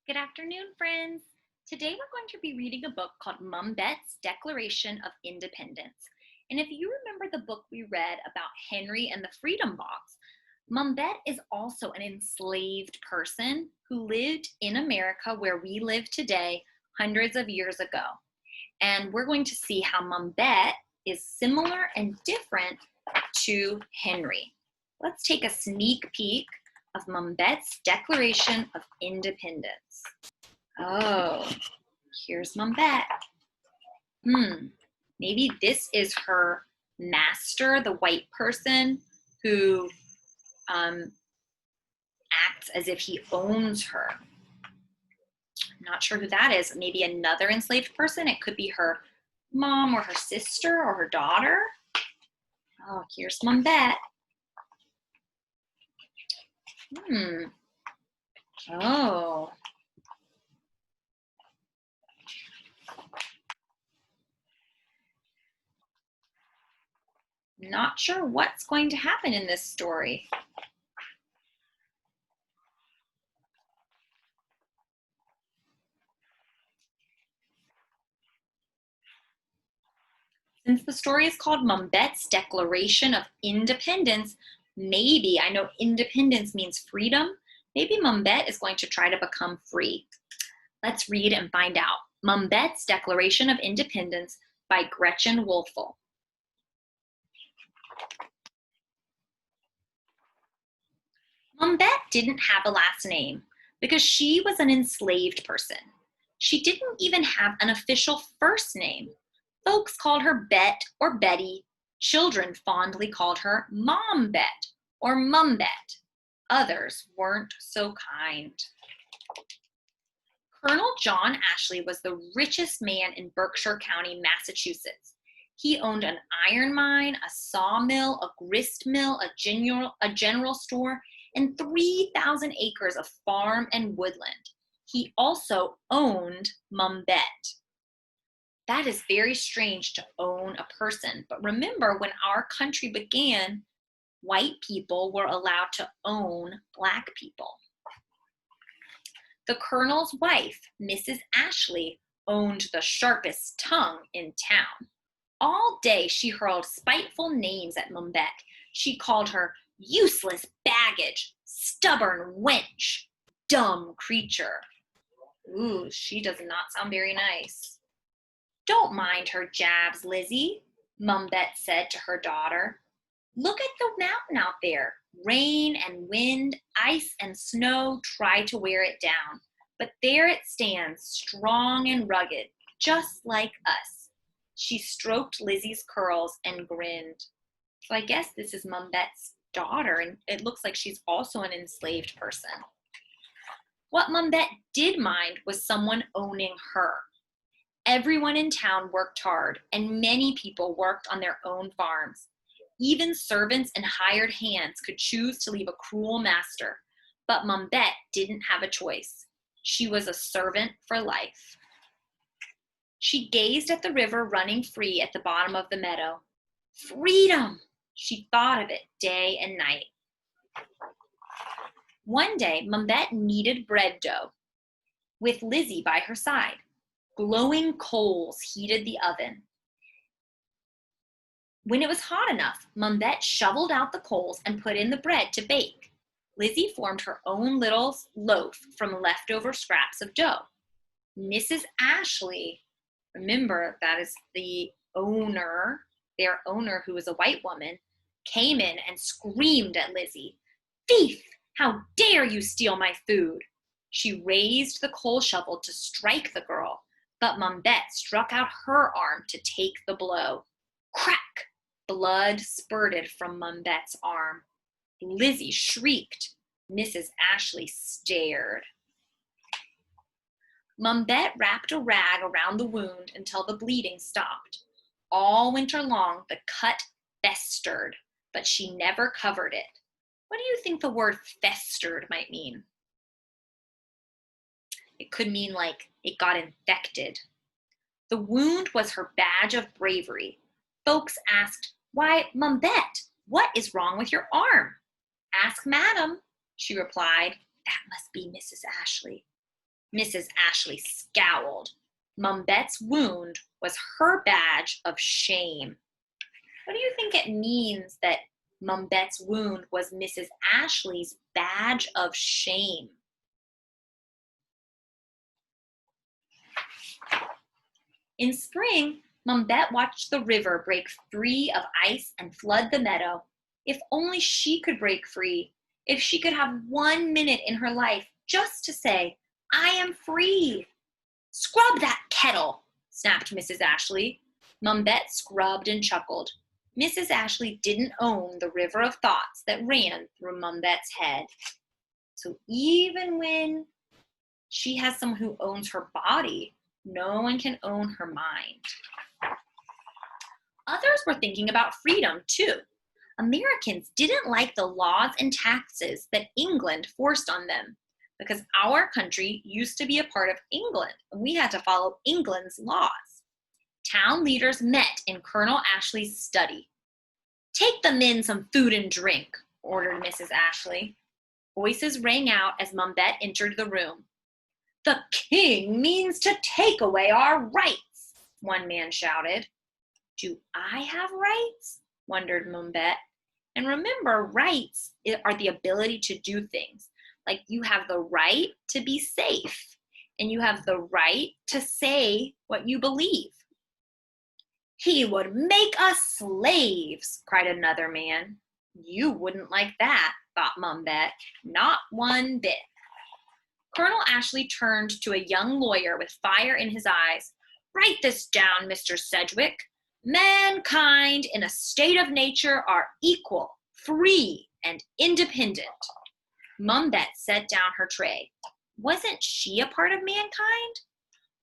Good afternoon, friends. Today we're going to be reading a book called Mumbet's Declaration of Independence. And if you remember the book we read about Henry and the Freedom Box, Mumbet is also an enslaved person who lived in America where we live today hundreds of years ago. And we're going to see how Mumbet is similar and different to Henry. Let's take a sneak peek of Mumbet's Declaration of Independence. Oh, here's Mumbet. Maybe this is her master, the white person who acts as if he owns her. I'm not sure who that is. Maybe another enslaved person. It could be her mom or her sister or her daughter. Oh, here's Mumbet. Oh. Not sure what's going to happen in this story. Since the story is called Mumbet's Declaration of Independence, maybe, I know independence means freedom, maybe Mumbet is going to try to become free. Let's read and find out. Mumbet's Declaration of Independence by Gretchen Wolfel. Mumbet didn't have a last name because she was an enslaved person. She didn't even have an official first name. Folks called her Bet or Betty. Children fondly called her Mombet or Mumbet. Others weren't so kind. Colonel John Ashley was the richest man in Berkshire County, Massachusetts. He owned an iron mine, a sawmill, a grist mill, a general store, and 3,000 acres of farm and woodland. He also owned Mumbet. That is very strange to own a person. But remember, when our country began, white people were allowed to own Black people. The colonel's wife, Mrs. Ashley, owned the sharpest tongue in town. All day she hurled spiteful names at Mumbet. She called her useless baggage, stubborn wench, dumb creature. Ooh, she does not sound very nice. Don't mind her jabs, Lizzie, Mumbet said to her daughter. Look at the mountain out there. Rain and wind, ice and snow try to wear it down. But there it stands, strong and rugged, just like us. She stroked Lizzie's curls and grinned. So I guess this is Mumbet's daughter, and it looks like she's also an enslaved person. What Mumbet did mind was someone owning her. Everyone in town worked hard, and many people worked on their own farms. Even servants and hired hands could choose to leave a cruel master, but Mumbet didn't have a choice. She was a servant for life. She gazed at the river running free at the bottom of the meadow. Freedom! She thought of it day and night. One day, Mumbet kneaded bread dough with Lizzie by her side. Glowing coals heated the oven. When it was hot enough, Mumbet shoveled out the coals and put in the bread to bake. Lizzie formed her own little loaf from leftover scraps of dough. Mrs. Ashley, remember that is the owner, their owner who was a white woman, came in and screamed at Lizzie. Thief! How dare you steal my food? She raised the coal shovel to strike the girl, but Mumbet struck out her arm to take the blow. Crack! Blood spurted from Mumbet's arm. Lizzie shrieked. Mrs. Ashley stared. Mumbet wrapped a rag around the wound until the bleeding stopped. All winter long, the cut festered, but she never covered it. What do you think the word festered might mean? It could mean like it got infected. The wound was her badge of bravery. Folks asked, Why, Mumbet, what is wrong with your arm? Ask Madam, she replied. That must be Mrs. Ashley. Mrs. Ashley scowled. Mumbet's wound was her badge of shame. What do you think it means that Mumbet's wound was Mrs. Ashley's badge of shame? In spring, Mumbet watched the river break free of ice and flood the meadow. If only she could break free. If she could have 1 minute in her life just to say, I am free. Scrub that kettle, snapped Mrs. Ashley. Mumbet scrubbed and chuckled. Mrs. Ashley didn't own the river of thoughts that ran through Mumbet's head. So even when she has someone who owns her body, no one can own her mind. Others were thinking about freedom too. Americans didn't like the laws and taxes that England forced on them because our country used to be a part of England and we had to follow England's laws. Town leaders met in Colonel Ashley's study. Take the men some food and drink, ordered Mrs. Ashley. Voices rang out as Mumbet entered the room. The king means to take away our rights, one man shouted. Do I have rights? Wondered Mumbet. And remember, rights are the ability to do things. Like you have the right to be safe, and you have the right to say what you believe. He would make us slaves, cried another man. You wouldn't like that, thought Mumbet. Not one bit. Colonel Ashley turned to a young lawyer with fire in his eyes. Write this down, Mr. Sedgwick. Mankind in a state of nature are equal, free, and independent. Mumbet set down her tray. Wasn't she a part of mankind?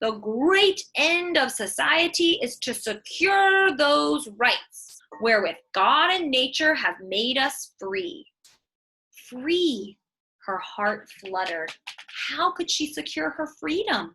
The great end of society is to secure those rights wherewith God and nature have made us free. Free, her heart fluttered. How could she secure her freedom?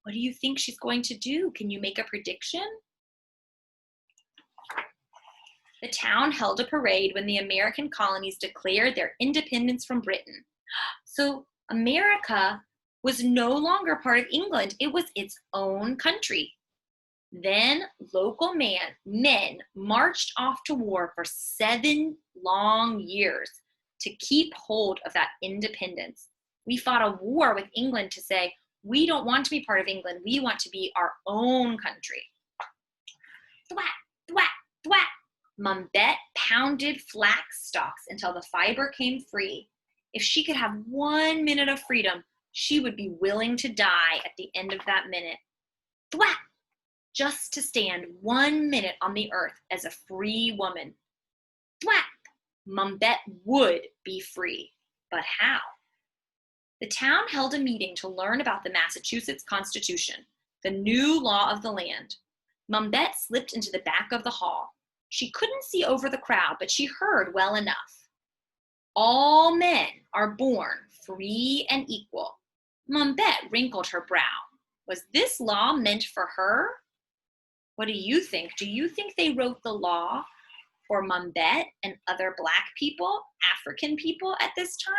What do you think she's going to do? Can you make a prediction? The town held a parade when the American colonies declared their independence from Britain. So America was no longer part of England. It was its own country. Then local men marched off to war for 7 long years to keep hold of that independence. We fought a war with England to say, we don't want to be part of England. We want to be our own country. Thwack, thwack, thwack. Mumbet pounded flax stalks until the fiber came free. If she could have 1 minute of freedom, she would be willing to die at the end of that minute. Thwack! Just to stand 1 minute on the earth as a free woman. Thwack! Mumbet would be free. But how? The town held a meeting to learn about the Massachusetts Constitution, the new law of the land. Mumbet slipped into the back of the hall. She couldn't see over the crowd, but she heard well enough. All men are born free and equal. Mumbet wrinkled her brow. Was this law meant for her? What do you think? Do you think they wrote the law for Mumbet and other Black people, African people at this time?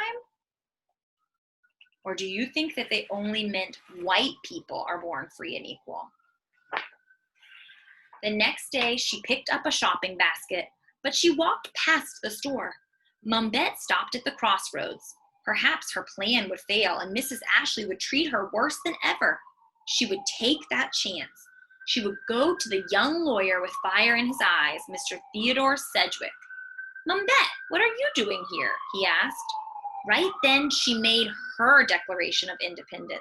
Or do you think that they only meant white people are born free and equal? The next day, she picked up a shopping basket, but she walked past the store. Mumbet stopped at the crossroads. Perhaps her plan would fail and Mrs. Ashley would treat her worse than ever. She would take that chance. She would go to the young lawyer with fire in his eyes, Mr. Theodore Sedgwick. Mumbet, what are you doing here? He asked. Right then, she made her declaration of independence.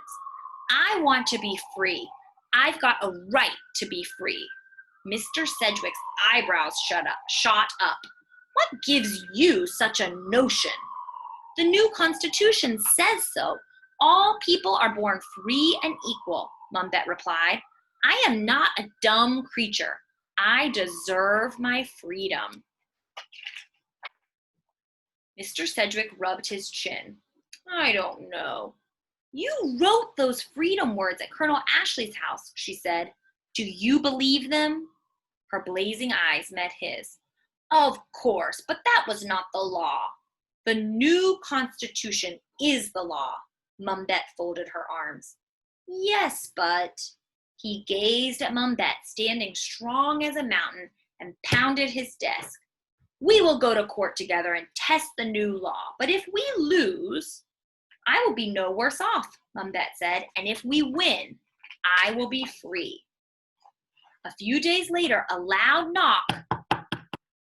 I want to be free. I've got a right to be free. Mr. Sedgwick's eyebrows shot up. What gives you such a notion? The new Constitution says so. All people are born free and equal, Mumbet replied. I am not a dumb creature. I deserve my freedom. Mr. Sedgwick rubbed his chin. I don't know. You wrote those freedom words at Colonel Ashley's house, she said. Do you believe them? Her blazing eyes met his. Of course, but that was not the law. The new Constitution is the law. Mumbet folded her arms. Yes, but he gazed at Mumbet, standing strong as a mountain, and pounded his desk. We will go to court together and test the new law, but if we lose, I will be no worse off, Mumbet said, and if we win, I will be free. A few days later, a loud knock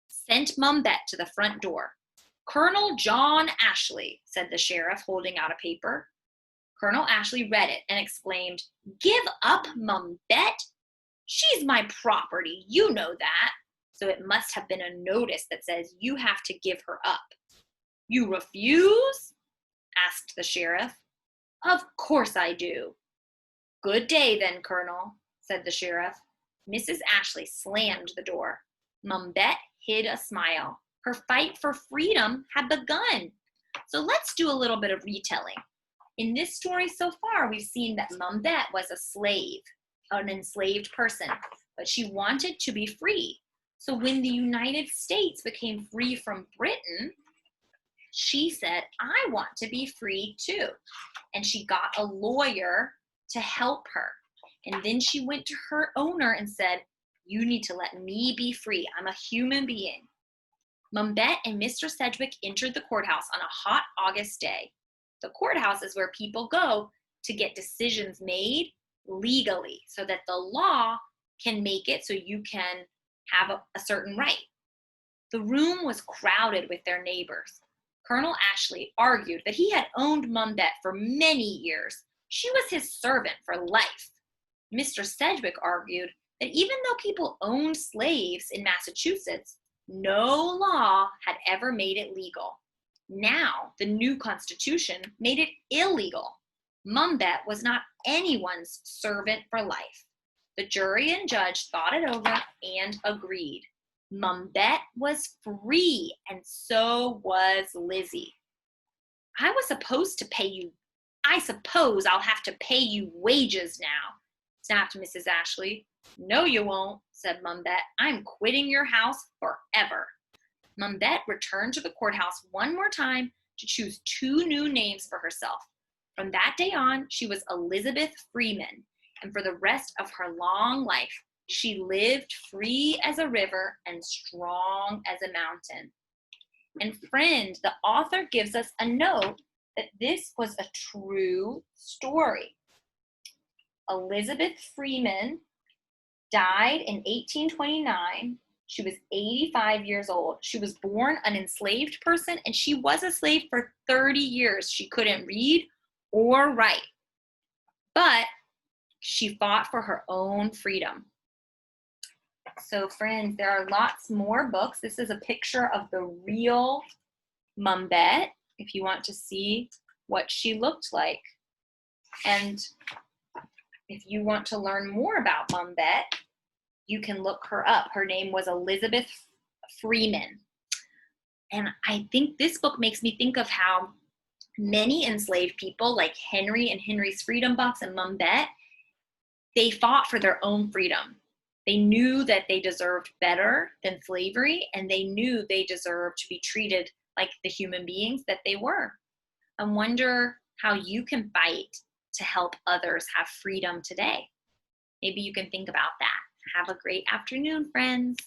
sent Mumbet to the front door. Colonel John Ashley, said the sheriff, holding out a paper. Colonel Ashley read it and exclaimed, Give up, Mumbet. She's my property, you know that. So it must have been a notice that says you have to give her up. You refuse? Asked the sheriff. Of course I do. Good day then, Colonel, said the sheriff. Mrs. Ashley slammed the door. Mumbet hid a smile. Her fight for freedom had begun. So let's do a little bit of retelling. In this story so far, we've seen that Mumbet was a slave, an enslaved person, but she wanted to be free. So when the United States became free from Britain, she said, I want to be free too. And she got a lawyer to help her. And then she went to her owner and said, you need to let me be free. I'm a human being. Mumbet and Mr. Sedgwick entered the courthouse on a hot August day. The courthouse is where people go to get decisions made legally so that the law can make it so you can have a certain right. The room was crowded with their neighbors. Colonel Ashley argued that he had owned Mumbet for many years. She was his servant for life. Mr. Sedgwick argued that even though people owned slaves in Massachusetts, no law had ever made it legal. Now, the new Constitution made it illegal. Mumbet was not anyone's servant for life. The jury and judge thought it over and agreed. Mumbet was free, and so was Lizzie. I suppose I'll have to pay you wages now, snapped Mrs. Ashley. No, you won't, said Mumbet. I'm quitting your house forever. Mumbet returned to the courthouse one more time to choose 2 new names for herself. From that day on, she was Elizabeth Freeman, and for the rest of her long life, she lived free as a river and strong as a mountain. And friend, the author gives us a note that this was a true story. Elizabeth Freeman died in 1829. She was 85 years old. She was born an enslaved person, and she was a slave for 30 years. She couldn't read or write, but she fought for her own freedom. So friends, there are lots more books. This is a picture of the real Mumbet, if you want to see what she looked like. And if you want to learn more about Mumbet, you can look her up. Her name was Elizabeth Freeman. And I think this book makes me think of how many enslaved people, like Henry and Henry's Freedom Bucks and Mumbet, they fought for their own freedom. They knew that they deserved better than slavery, and they knew they deserved to be treated like the human beings that they were. I wonder how you can fight to help others have freedom today. Maybe you can think about that. Have a great afternoon, friends.